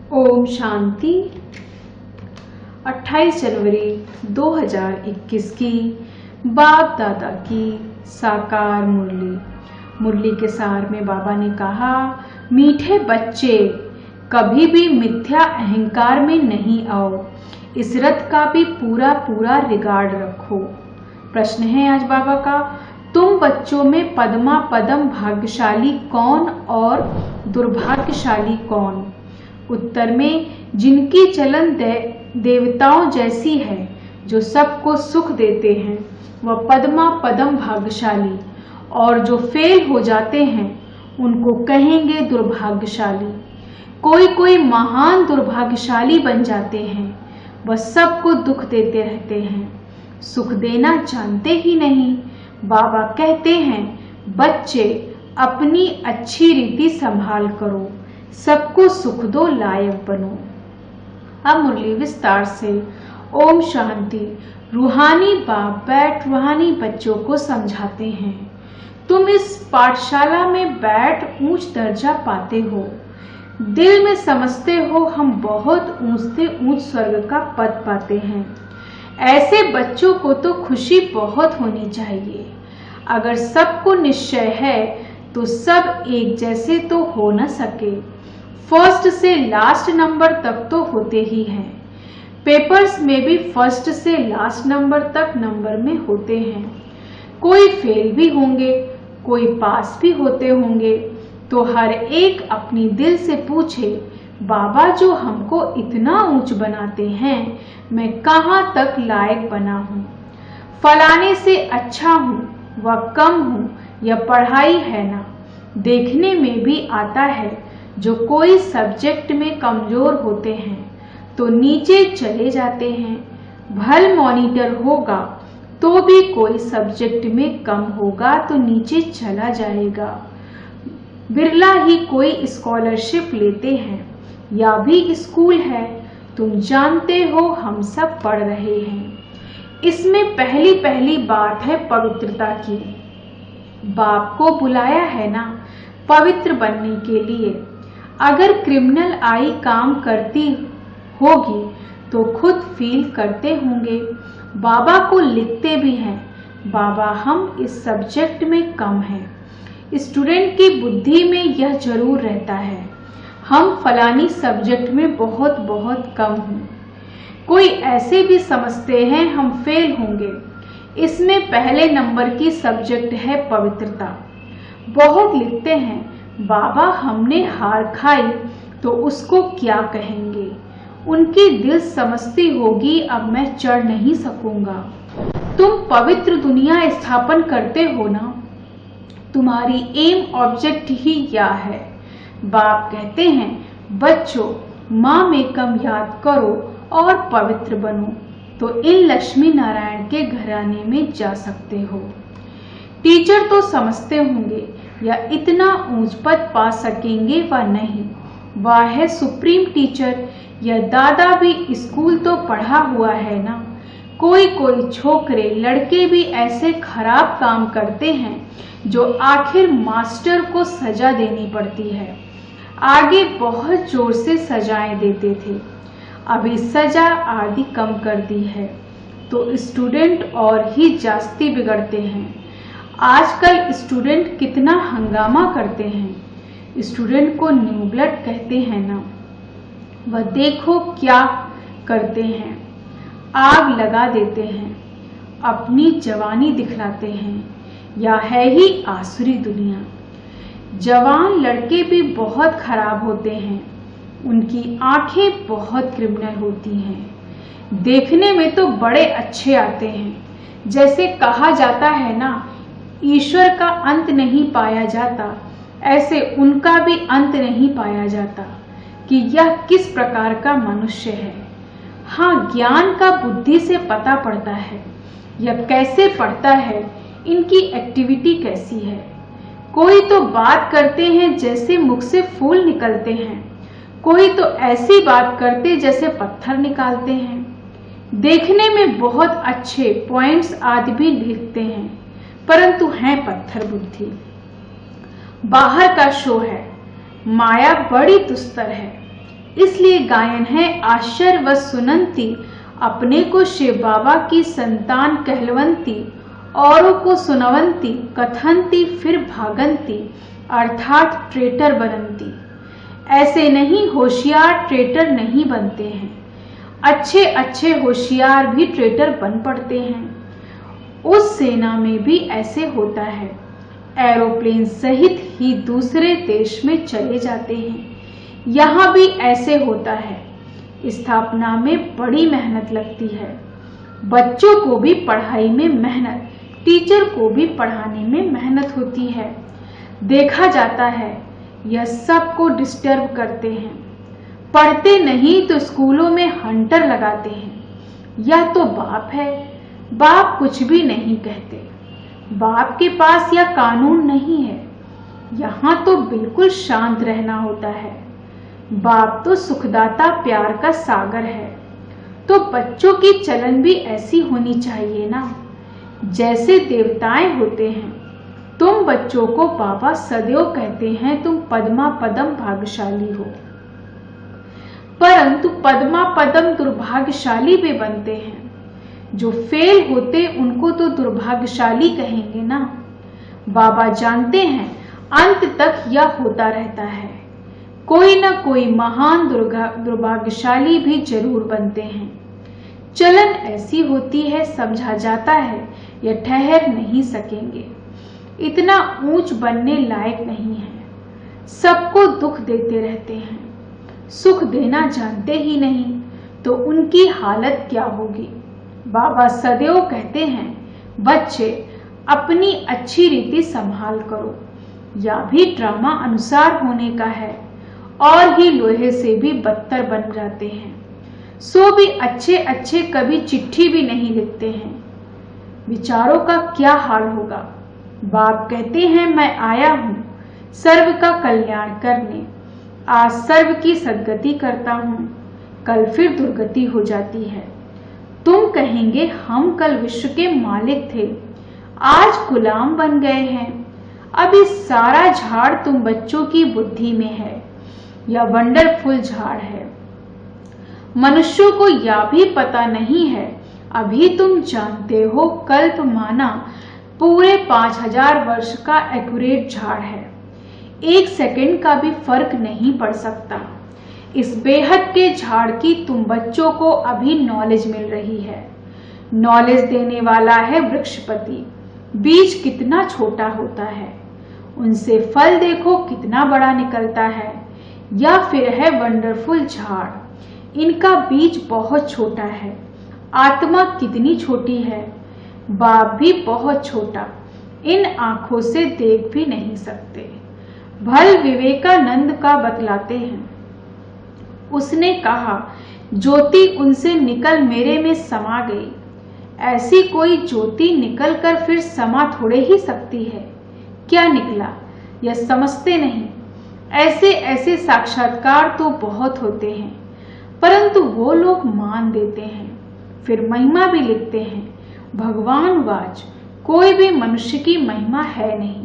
ओम शांति। 28 जनवरी 2021 की बाप दादा की साकार मुरली के सार में बाबा ने कहा, मीठे बच्चे कभी भी मिथ्या अहंकार में नहीं आओ, इस रथ का भी पूरा पूरा रिगार्ड रखो। प्रश्न है आज बाबा का, तुम बच्चों में पद्मा पदम भाग्यशाली कौन और दुर्भाग्यशाली कौन? उत्तर में, जिनकी चलन देवताओं जैसी है, जो सबको सुख देते हैं, वह पद्मा पदम भाग्यशाली, और जो फेल हो जाते हैं उनको कहेंगे दुर्भाग्यशाली। कोई महान दुर्भाग्यशाली बन जाते हैं, वह सबको दुख देते रहते हैं, सुख देना जानते ही नहीं। बाबा कहते हैं, बच्चे अपनी अच्छी रीति संभाल करो, सबको सुख दो, लायक बनो। अब मुरली विस्तार से। ओम शांति। रूहानी बाप बैठ रूहानी बच्चों को समझाते हैं, तुम इस पाठशाला में बैठ ऊंच दर्जा पाते हो, दिल में समझते हो हम बहुत ऊंच से ऊंच स्वर्ग का पद पाते हैं। ऐसे बच्चों को तो खुशी बहुत होनी चाहिए। अगर सबको निश्चय है तो सब एक जैसे तो हो न सके, फर्स्ट से लास्ट नंबर तक तो होते ही हैं। पेपर्स में भी फर्स्ट से लास्ट नंबर तक नंबर में होते हैं। कोई फेल भी होंगे, कोई पास भी होते होंगे। तो हर एक अपनी दिल से पूछे, बाबा जो हमको इतना ऊंच बनाते हैं, मैं कहाँ तक लायक बना हूँ? फलाने से अच्छा हूँ व कम हूँ, यह पढ़ाई है ना। देखने में भी आता है, जो कोई सब्जेक्ट में कमजोर होते हैं तो नीचे चले जाते हैं। भल मॉनिटर होगा तो भी कोई सब्जेक्ट में कम होगा तो नीचे चला जाएगा। बिरला ही कोई स्कॉलरशिप लेते हैं, या भी स्कूल है, तुम जानते हो हम सब पढ़ रहे हैं। इसमें पहली बात है पवित्रता की। बाप को बुलाया है ना पवित्र बनने के लिए। अगर क्रिमिनल आई काम करती होगी तो खुद फील करते होंगे। बाबा को लिखते भी हैं, बाबा हम इस सब्जेक्ट में कम हैं। स्टूडेंट की बुद्धि में यह जरूर रहता है, हम फलानी सब्जेक्ट में बहुत कम हूँ। कोई ऐसे भी समझते हैं हम फेल होंगे। इसमें पहले नंबर की सब्जेक्ट है पवित्रता। बहुत लिखते हैं, बाबा हमने हार खाई तो उसको क्या कहेंगे, उनकी दिल समझती होगी अब मैं चढ़ नहीं सकूंगा। तुम पवित्र दुनिया स्थापन करते हो ना, तुम्हारी एम ऑब्जेक्ट ही क्या है? बाप कहते हैं, बच्चों माँ में कम याद करो और पवित्र बनो, तो इन लक्ष्मी नारायण के घराने में जा सकते हो। टीचर तो समझते होंगे या इतना ऊंच पद पा सकेंगे व नहीं, वह है सुप्रीम टीचर। या दादा भी स्कूल तो पढ़ा हुआ है ना। कोई छोकरे लड़के भी ऐसे खराब काम करते हैं जो आखिर मास्टर को सजा देनी पड़ती है। आगे बहुत जोर से सजाएं देते थे, अभी सजा आदि कम कर दी है, तो स्टूडेंट और ही जास्ती बिगड़ते हैं। आजकल स्टूडेंट कितना हंगामा करते हैं। स्टूडेंट को न्यू ब्लड कहते हैं ना, वह देखो क्या करते हैं, आग लगा देते हैं, अपनी जवानी दिखलाते हैं। या है ही आसुरी दुनिया। जवान लड़के भी बहुत खराब होते हैं, उनकी आंखें बहुत क्रिमिनल होती हैं। देखने में तो बड़े अच्छे आते हैं। जैसे कहा जाता है ना, ईश्वर का अंत नहीं पाया जाता, ऐसे उनका भी अंत नहीं पाया जाता कि यह किस प्रकार का मनुष्य है। हाँ, ज्ञान का बुद्धि से पता पड़ता है, यह कैसे पढ़ता है, इनकी एक्टिविटी कैसी है। कोई तो बात करते हैं जैसे मुख से फूल निकलते हैं, कोई तो ऐसी बात करते जैसे पत्थर निकालते हैं। देखने में बहुत अच्छे पॉइंट्स आदि भी लिखते हैं, परंतु हैं पत्थर बुद्धि। बाहर का शो है, माया बड़ी दुस्तर है। इसलिए गायन है आश्चर्य व सुनंती, अपने को शिव बाबा की संतान कहलवंती, औरों को सुनवंती, कथंती फिर भागंती, अर्थात ट्रेटर बनंती। ऐसे नहीं, होशियार ट्रेटर नहीं बनते हैं, अच्छे अच्छे होशियार भी ट्रेटर बन पड़ते हैं। उस सेना में भी ऐसे होता है, एरोप्लेन सहित ही दूसरे देश में चले जाते हैं। यहाँ भी ऐसे होता है, स्थापना में बड़ी मेहनत लगती है, बच्चों को भी पढ़ाई में मेहनत, टीचर को भी पढ़ाने में मेहनत होती है। देखा जाता है यह सबको डिस्टर्ब करते हैं, पढ़ते नहीं तो स्कूलों में हंटर लगाते हैं। यह तो बाप है, बाप कुछ भी नहीं कहते, बाप के पास यह कानून नहीं है। यहाँ तो बिल्कुल शांत रहना होता है। बाप तो सुखदाता प्यार का सागर है, तो बच्चों की चलन भी ऐसी होनी चाहिए ना, जैसे देवताएं होते हैं। तुम बच्चों को बाबा सदैव कहते हैं तुम पद्मा पदम भाग्यशाली हो, परंतु पद्मा पदम दुर्भाग्यशाली भी बनते हैं। जो फेल होते उनको तो दुर्भाग्यशाली कहेंगे ना। बाबा जानते हैं अंत तक यह होता रहता है, कोई ना कोई महान दुर्भाग्यशाली भी जरूर बनते हैं। चलन ऐसी होती है, समझा जाता है यह ठहर नहीं सकेंगे, इतना ऊंच बनने लायक नहीं है, सबको दुख देते रहते हैं, सुख देना जानते ही नहीं, तो उनकी हालत क्या होगी। बाबा सदैव कहते हैं बच्चे अपनी अच्छी रीति संभाल करो, या भी ड्रामा अनुसार होने का है, और ही लोहे से भी बदतर बन जाते हैं। सो भी अच्छे अच्छे कभी चिट्ठी भी नहीं लिखते हैं, विचारों का क्या हाल होगा। बाप कहते हैं मैं आया हूँ सर्व का कल्याण करने, आज सर्व की सद्गति करता हूँ, कल फिर दुर्गति हो जाती है। तुम कहेंगे हम कल विश्व के मालिक थे, आज गुलाम बन गए हैं। अब इस सारा झाड़ तुम बच्चों की बुद्धि में है, यह वंडरफुल झाड़ है। मनुष्यों को यह भी पता नहीं है, अभी तुम जानते हो कल्प माना पूरे 5000 वर्ष का एक्यूरेट झाड़ है, 1 सेकंड का भी फर्क नहीं पड़ सकता। इस बेहद के झाड़ की तुम बच्चों को अभी नॉलेज मिल रही है। नॉलेज देने वाला है वृक्षपति, बीज कितना छोटा होता है, उनसे फल देखो कितना बड़ा निकलता है। या फिर है वंडरफुल झाड़, इनका बीज बहुत छोटा है, आत्मा कितनी छोटी है, बाप भी बहुत छोटा, इन आंखों से देख भी नहीं सकते। भल विवेकानंद का बतलाते हैं, उसने कहा ज्योति उनसे निकल मेरे में समा गई। ऐसी कोई ज्योति निकल कर फिर समा थोड़े ही सकती है, क्या निकला यह समझते नहीं। ऐसे ऐसे साक्षात्कार तो बहुत होते हैं, परंतु वो लोग मान देते हैं, फिर महिमा भी लिखते हैं। भगवान वाच कोई भी मनुष्य की महिमा है नहीं,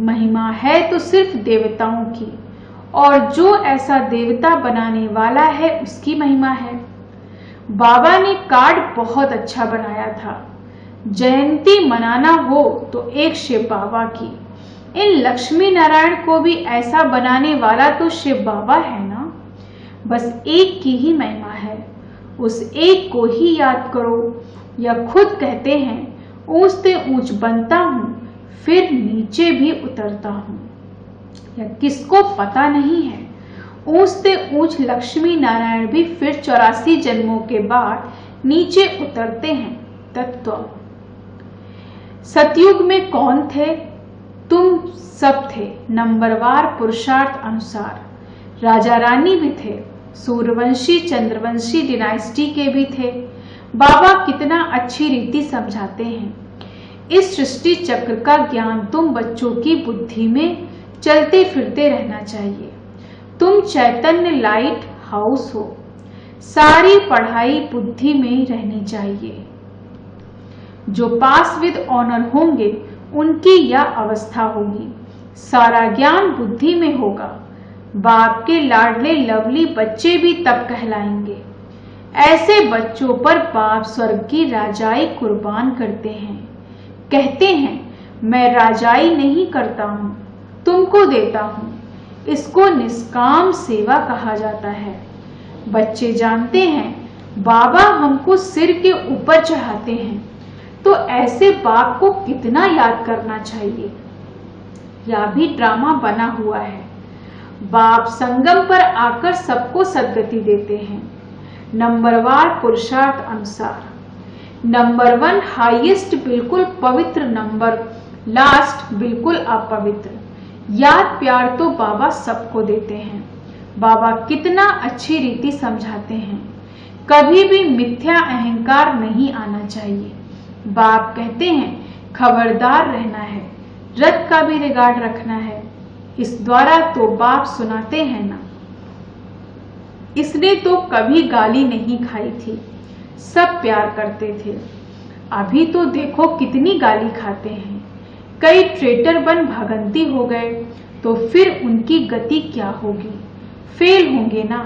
महिमा है तो सिर्फ देवताओं की, और जो ऐसा देवता बनाने वाला है उसकी महिमा है। बाबा ने कार्ड बहुत अच्छा बनाया था, जयंती मनाना हो तो एक शिव बाबा की। इन लक्ष्मी नारायण को भी ऐसा बनाने वाला तो शिव बाबा है ना। बस एक की ही महिमा है, उस एक को ही याद करो। या खुद कहते हैं ऊंच से ऊंच बनता हूँ, फिर नीचे भी उतरता हूँ। या किसको पता नहीं है, ऊंच से ऊंच लक्ष्मी नारायण भी फिर 84 जन्मों के बाद नीचे उतरते हैं। तत्व सतयुग में कौन थे? तुम सब थे, नंबरवार पुरुषार्थ अनुसार। राजा रानी भी थे, सूर्यवंशी चंद्रवंशी डिनाइस्टी के भी थे। बाबा कितना अच्छी रीति समझाते हैं। इस सृष्टि चक्र का ज्ञान तुम बच्चों की बुद्धि में चलते फिरते रहना चाहिए। तुम चैतन्य लाइट हाउस हो, सारी पढ़ाई बुद्धि में रहनी चाहिए। जो पास विद ऑनर होंगे उनकी यह अवस्था होगी, सारा ज्ञान बुद्धि में होगा। बाप के लाडले लवली बच्चे भी तब कहलाएंगे। ऐसे बच्चों पर बाप स्वर्ग की राजाई कुर्बान करते हैं। कहते हैं, मैं राजाई नहीं करता हूँ, तुमको देता हूँ। इसको निष्काम सेवा कहा जाता है। बच्चे जानते हैं बाबा हमको सिर के ऊपर चढ़ाते हैं, तो ऐसे बाप को कितना याद करना चाहिए। यह भी ड्रामा बना हुआ है। बाप संगम पर आकर सबको सद्गति देते हैं, नंबरवार पुरुषार्थ अनुसार। नंबर 1 हाईएस्ट बिल्कुल पवित्र, नंबर लास्ट बिल्कुल अपवित्र। याद प्यार तो बाबा सबको देते हैं। बाबा कितना अच्छी रीति समझाते हैं। कभी भी मिथ्या अहंकार नहीं आना चाहिए। बाप कहते हैं खबरदार रहना है, रथ का भी रिगार्ड रखना है। इस द्वारा तो बाप सुनाते हैं ना। इसने तो कभी गाली नहीं खाई थी, सब प्यार करते थे। अभी तो देखो कितनी गाली खाते हैं। कई ट्रेटर बन भगंती हो गए तो फिर उनकी गति क्या होगी, फेल होंगे ना।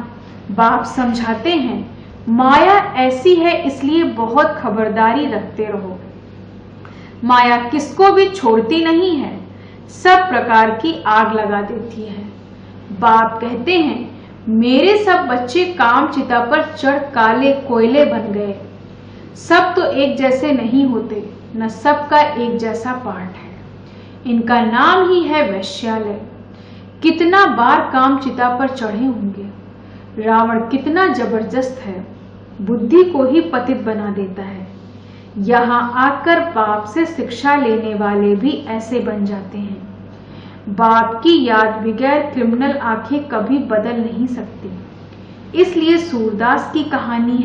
बाप समझाते हैं माया ऐसी है, इसलिए बहुत खबरदारी रखते रहो। माया किसको भी छोड़ती नहीं है, सब प्रकार की आग लगा देती है। बाप कहते हैं मेरे सब बच्चे काम चिता पर चढ़ काले कोयले बन गए। सब तो एक जैसे नहीं होते, न सबका एक जैसा पाठ है। इनका नाम ही है वैश्यालय। कितना बार काम चिता पर चढ़े होंगे। रावण कितना जबरदस्त है, बुद्धि को ही पतित बना देता है। यहाँ आकर बाप से शिक्षा लेने वाले भी ऐसे बन जाते हैं। बाप की याद बगैर क्रिमिनल आंखें कभी बदल नहीं सकती। इसलिए सूरदास की कहानी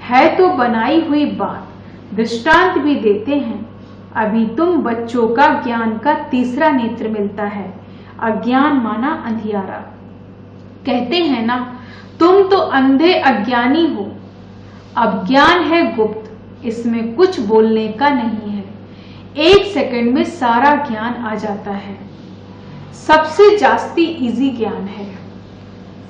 है तो बनाई हुई बात। दृष्टांत भी देते हैं। अभी तुम बच्चों का ज्ञान का तीसरा नेत्र मिलता है। अज्ञान माना अंधियारा। कहते हैं ना तुम तो अंधे अज्ञानी हो। अब ज्ञान है गुप्त, इसमें कुछ बोलने का नहीं है। 1 सेकंड में सारा ज्ञान आ जाता है। सबसे जास्ती इजी ज्ञान है।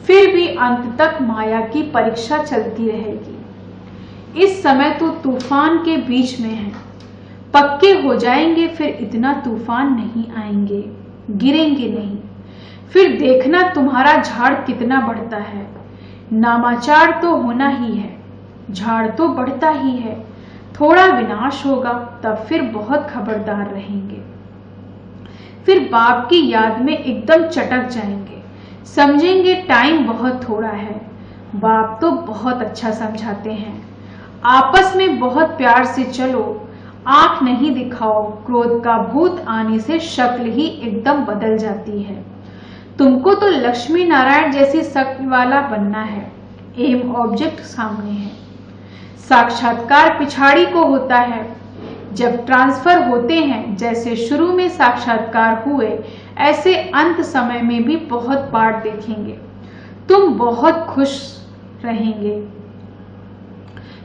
फिर भी अंत तक माया की परीक्षा चलती रहेगी। इस समय तो तूफान के बीच में है। पक्के हो जाएंगे फिर इतना तूफान नहीं आएंगे, गिरेंगे नहीं। फिर देखना तुम्हारा झाड़ कितना बढ़ता है। नामाचार तो होना ही है, झाड़ तो बढ़ता ही है। थोड़ा विनाश होगा तब फिर बहुत खबरदार रहेंगे। फिर बाप की याद में एकदम चटक जाएंगे, समझेंगे टाइम बहुत थोड़ा है। बाप तो बहुत अच्छा समझाते हैं। आपस में बहुत प्यार से चलो, आंख नहीं दिखाओ। क्रोध का भूत आने से शक्ल ही एकदम बदल जाती है। तुमको तो लक्ष्मी नारायण जैसी शक्ल वाला बनना है। एम ऑब्जेक्ट सामने है। साक्षात्कार पिछाड़ी को होता है। जब ट्रांसफर होते हैं, जैसे शुरू में साक्षात्कार हुए, ऐसे अंत समय में भी बहुत बार देखेंगे। तुम बहुत खुश रहेंगे।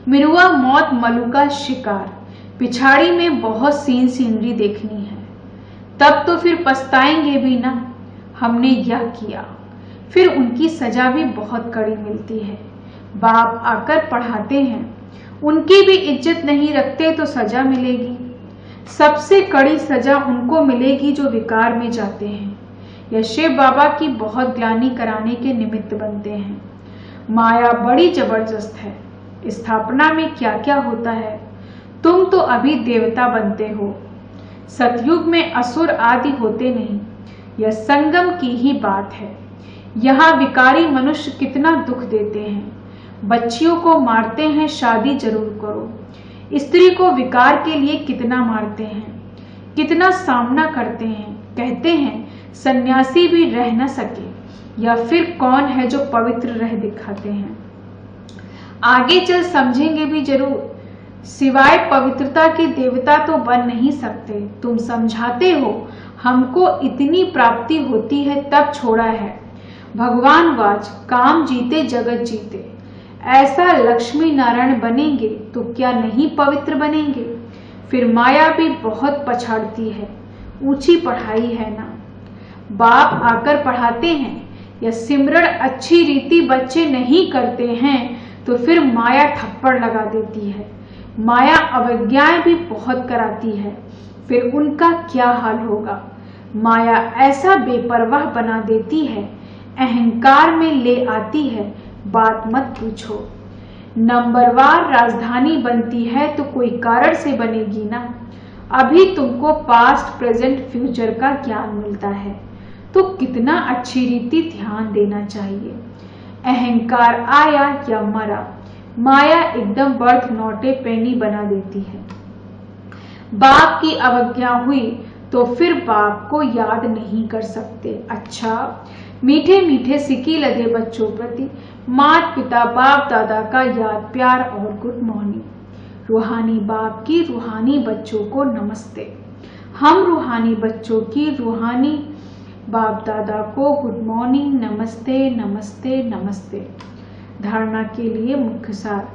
मिरुआ मौत मलू का शिकार। पिछाड़ी में बहुत सीनरी देखनी है। तब तो फिर पछताएंगे भी ना, हमने यह किया। फिर उनकी सजा भी बहुत कड़ी मिलती है। बाप आकर पढ़ाते हैं, उनकी भी इज्जत नहीं रखते तो सजा मिलेगी। सबसे कड़ी सजा उनको मिलेगी जो विकार में जाते हैं या शिव बाबा की बहुत ग्लानि कराने के निमित्त बनते हैं। माया बड़ी जबरदस्त है। स्थापना में क्या क्या होता है। तुम तो अभी देवता बनते हो। सतयुग में असुर आदि होते नहीं। यह संगम की ही बात है। यहाँ विकारी मनुष्य कितना दुख देते हैं। बच्चियों को मारते हैं, शादी जरूर करो। स्त्री को विकार के लिए कितना मारते हैं, कितना सामना करते हैं। कहते हैं सन्यासी भी रह न सके, या फिर कौन है जो पवित्र रह दिखाते हैं। आगे चल समझेंगे भी जरूर। सिवाय पवित्रता के देवता तो बन नहीं सकते। तुम समझाते हो हमको इतनी प्राप्ति होती है तब छोड़ा है। भगवान वाच काम जीते जगत जीते। ऐसा लक्ष्मी नारायण बनेंगे तो क्या नहीं पवित्र बनेंगे। फिर माया भी बहुत पछाड़ती है। ऊंची पढ़ाई है ना। बाप आकर पढ़ाते हैं या सिमरण अच्छी रीति बच्चे नहीं करते हैं तो फिर माया थप्पड़ लगा देती है। माया अवज्ञाएं भी बहुत कराती है, फिर उनका क्या हाल होगा। माया ऐसा बेपरवाह बना देती है, अहंकार में ले आती है, बात मत पूछो। नंबरवार राजधानी बनती है तो कोई कारण से बनेगी ना। अभी तुमको पास्ट प्रेजेंट फ्यूचर का ज्ञान मिलता है तो कितना अच्छी रीति ध्यान देना चाहिए। अहंकार आया या मरा, माया एकदम बर्थ नॉट ए पेनी बना देती है। बाप की अवज्ञा हुई तो फिर बाप को याद नहीं कर सकते। अच्छा, मीठे मीठे सिक्की लदे बच्चों प्रति माता पिता बाप दादा का याद प्यार और गुड मॉर्निंग। रूहानी बाप की रूहानी बच्चों को नमस्ते। हम रूहानी बच्चों की रूहानी बाप दादा को गुड मॉर्निंग, नमस्ते नमस्ते नमस्ते। धारणा के लिए मुख्य सार,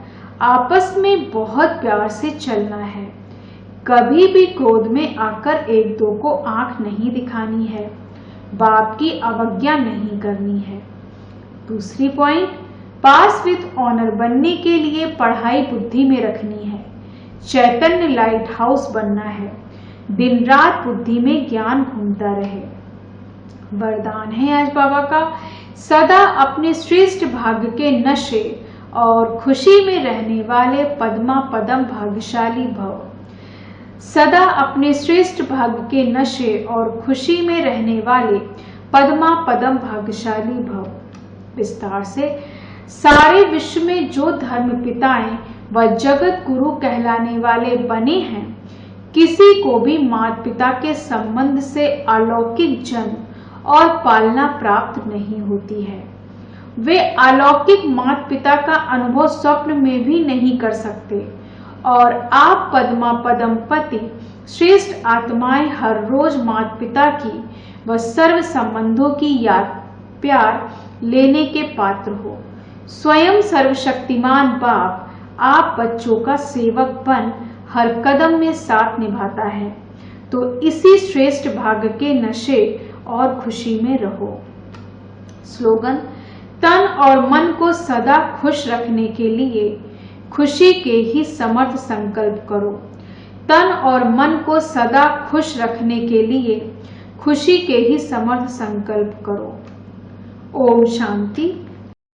आपस में बहुत प्यार से चलना है। कभी भी क्रोध में आकर एक दो को आंख नहीं दिखानी है। बाप की अवज्ञा नहीं करनी है। दूसरी पॉइंट, पास विद ऑनर बनने के लिए पढ़ाई बुद्धि में रखनी है। चैतन्य लाइट हाउस बनना है। दिन रात बुद्धि में ज्ञान घूमता रहे। वरदान है आज बाबा का, सदा अपने श्रेष्ठ भाग्य के नशे और खुशी में रहने वाले पद्मा पदम भाग्यशाली भव। सदा अपने श्रेष्ठ भाग्य के नशे और खुशी में रहने वाले पद्मा पदम भाग्यशाली भव। विस्तार से, सारे विश्व में जो धर्म पिताएं व जगत गुरु कहलाने वाले बने हैं, किसी को भी माता पिता के संबंध से अलौकिक जन्म और पालना प्राप्त नहीं होती है। वे अलौकिक माता पिता का अनुभव स्वप्न में भी नहीं कर सकते और आप पद्मा पदम पति श्रेष्ठ आत्माएं हर रोज माता पिता की व सर्व संबंधों की याद प्यार लेने के पात्र हो। स्वयं सर्वशक्तिमान बाप आप बच्चों का सेवक बन हर कदम में साथ निभाता है, तो इसी श्रेष्ठ भाग्य के नशे और खुशी में रहो। स्लोगन, तन और मन को सदा खुश रखने के लिए खुशी के ही समर्थ संकल्प करो। तन और मन को सदा खुश रखने के लिए खुशी के ही समर्थ संकल्प करो। ओम शांति।